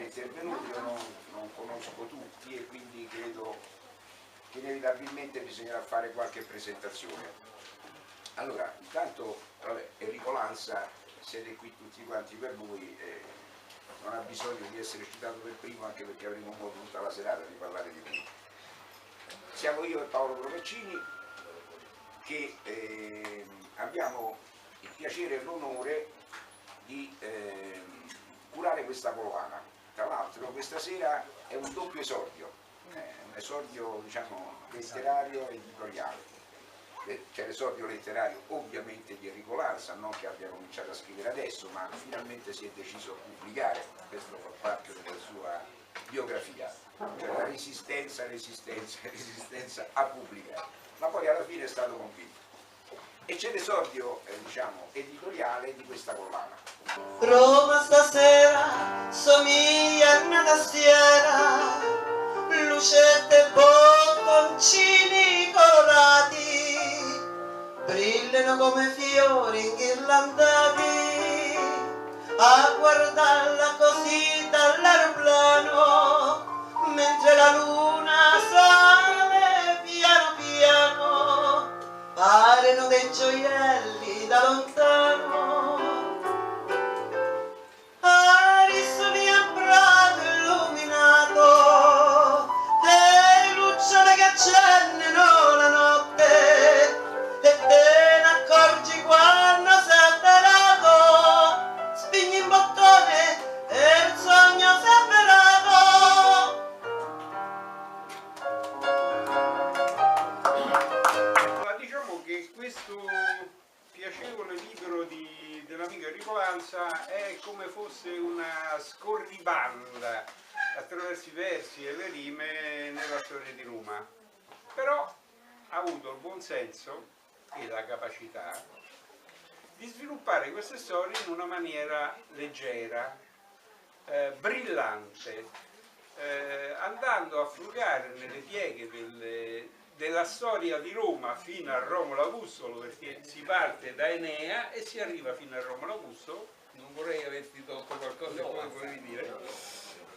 intervenuti, io non conosco tutti e quindi credo che inevitabilmente bisognerà fare qualche presentazione. Allora, intanto, vabbè, Enrico Lanza, siete qui tutti quanti per lui, non ha bisogno di essere citato per primo, anche perché avremo modo tutta la serata di parlare di lui. Siamo io e Paolo Proveccini che abbiamo il piacere e l'onore di curare questa collana. Tra l'altro questa sera è un doppio esordio, un esordio diciamo letterario e editoriale. C'è l'esordio letterario ovviamente di Enrico Lanza, non che abbia cominciato a scrivere adesso, ma finalmente si è deciso a pubblicare, questo fa parte della sua biografia, cioè la resistenza a pubblicare, ma poi alla fine è stato convinto. E c'è l'esordio diciamo editoriale di questa collana. Roma stasera somiglia a una tastiera, lucette e bottoncini colorati, brillano come fiori inghirlandati, a guardarla così dall'aeroplano, mentre la luna sale piano piano, parano dei gioielli da lontano. Arissoni a prato illuminato, dei lucciole che accennano la notte, e te ne accorgi quando sei alterato, spingi in bottone e il sogno si è avverato. Ma diciamo che questo piacevole libro dell'amico Enrico Lanza è come fosse una scorribanda attraverso i versi e le rime nella storia di Roma, però ha avuto il buon senso e la capacità di sviluppare queste storie in una maniera leggera, brillante, andando a frugare nelle pieghe della storia di Roma fino a Romolo Augusto, perché si parte da Enea e si arriva fino a Romolo Augusto. Non vorrei averti tolto qualcosa che poi volevi dire.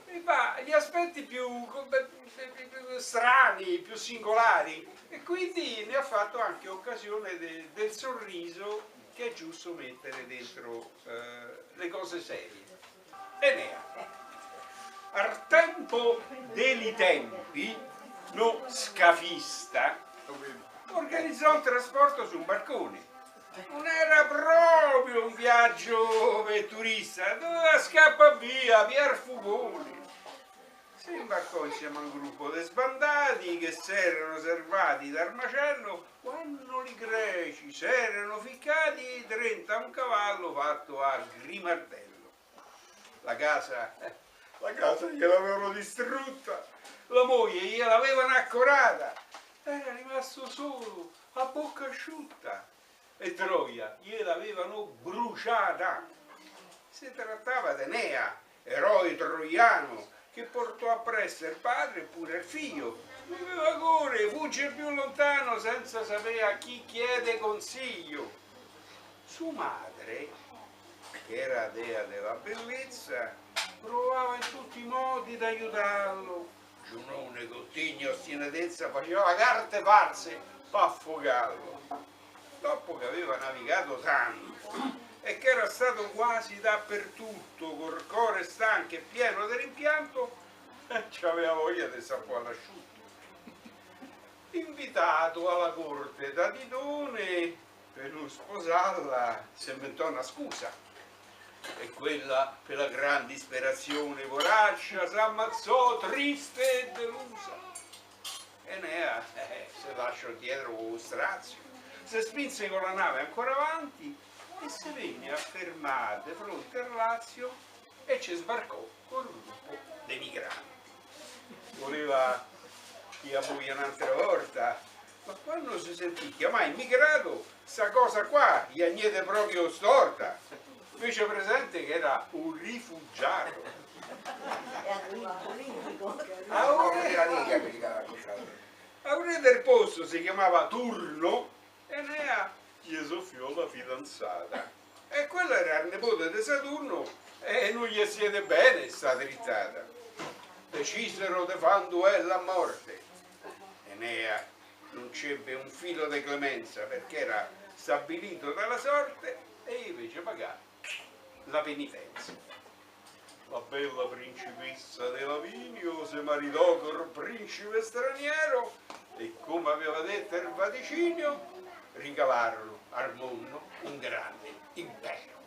E va gli aspetti più strani, più singolari, e quindi ne ha fatto anche occasione del sorriso che è giusto mettere dentro le cose serie. Enea, al tempo dei tempi, no scafista, organizzò un trasporto su un barcone. Non era proprio un viaggio per turista, doveva scappare via, piar fugoni. Si imbarcò insieme a un gruppo di sbandati che si erano servati dal macello quando i greci si erano ficcati dentro a un cavallo fatto a grimardello. La casa gliel'avevano distrutta, la moglie gliel'avevano accorata, era rimasto solo, a bocca asciutta, e Troia gliel'avevano bruciata. Si trattava di Enea, eroe troiano, che portò appresso il padre e pure il figlio. Doveva correre, fugge più lontano senza sapere a chi chiede consiglio. Sua madre, che era dea della bellezza, provava in tutti i modi ad aiutarlo. Giunone, cottigno, ostinatezza, faceva carte farse per affogarlo. Dopo che aveva navigato tanto e che era stato quasi dappertutto, col cuore stanco e pieno di rimpianto, c'aveva voglia di sapere all'asciutto. Invitato alla corte da Didone per non sposarla, si inventò una scusa. E quella, per la gran disperazione voraccia, s'ammazzò triste e delusa. Enea si lasciò dietro con lo strazio, si spinse con la nave ancora avanti e si venne a fermare di fronte al Lazio e ci sbarcò con un gruppo di migranti. Voleva chiamare un'altra volta, ma quando si sentì chiamare immigrato, sta cosa qua gli agnete proprio storta. Fece presente che era un rifugiato. A un re del posto si chiamava Turno, e Enea gli soffiò la fidanzata. E quello era il nipote di Saturno, E non gli siede bene sta drittata. Decisero di fare un duello a morte. Enea non c'ebbe un filo di clemenza perché era stabilito dalla sorte e invece pagò la penitenza. La bella principessa di Lavinio si maritò col principe straniero e, come aveva detto il vaticinio, regalarono al mondo un grande impero.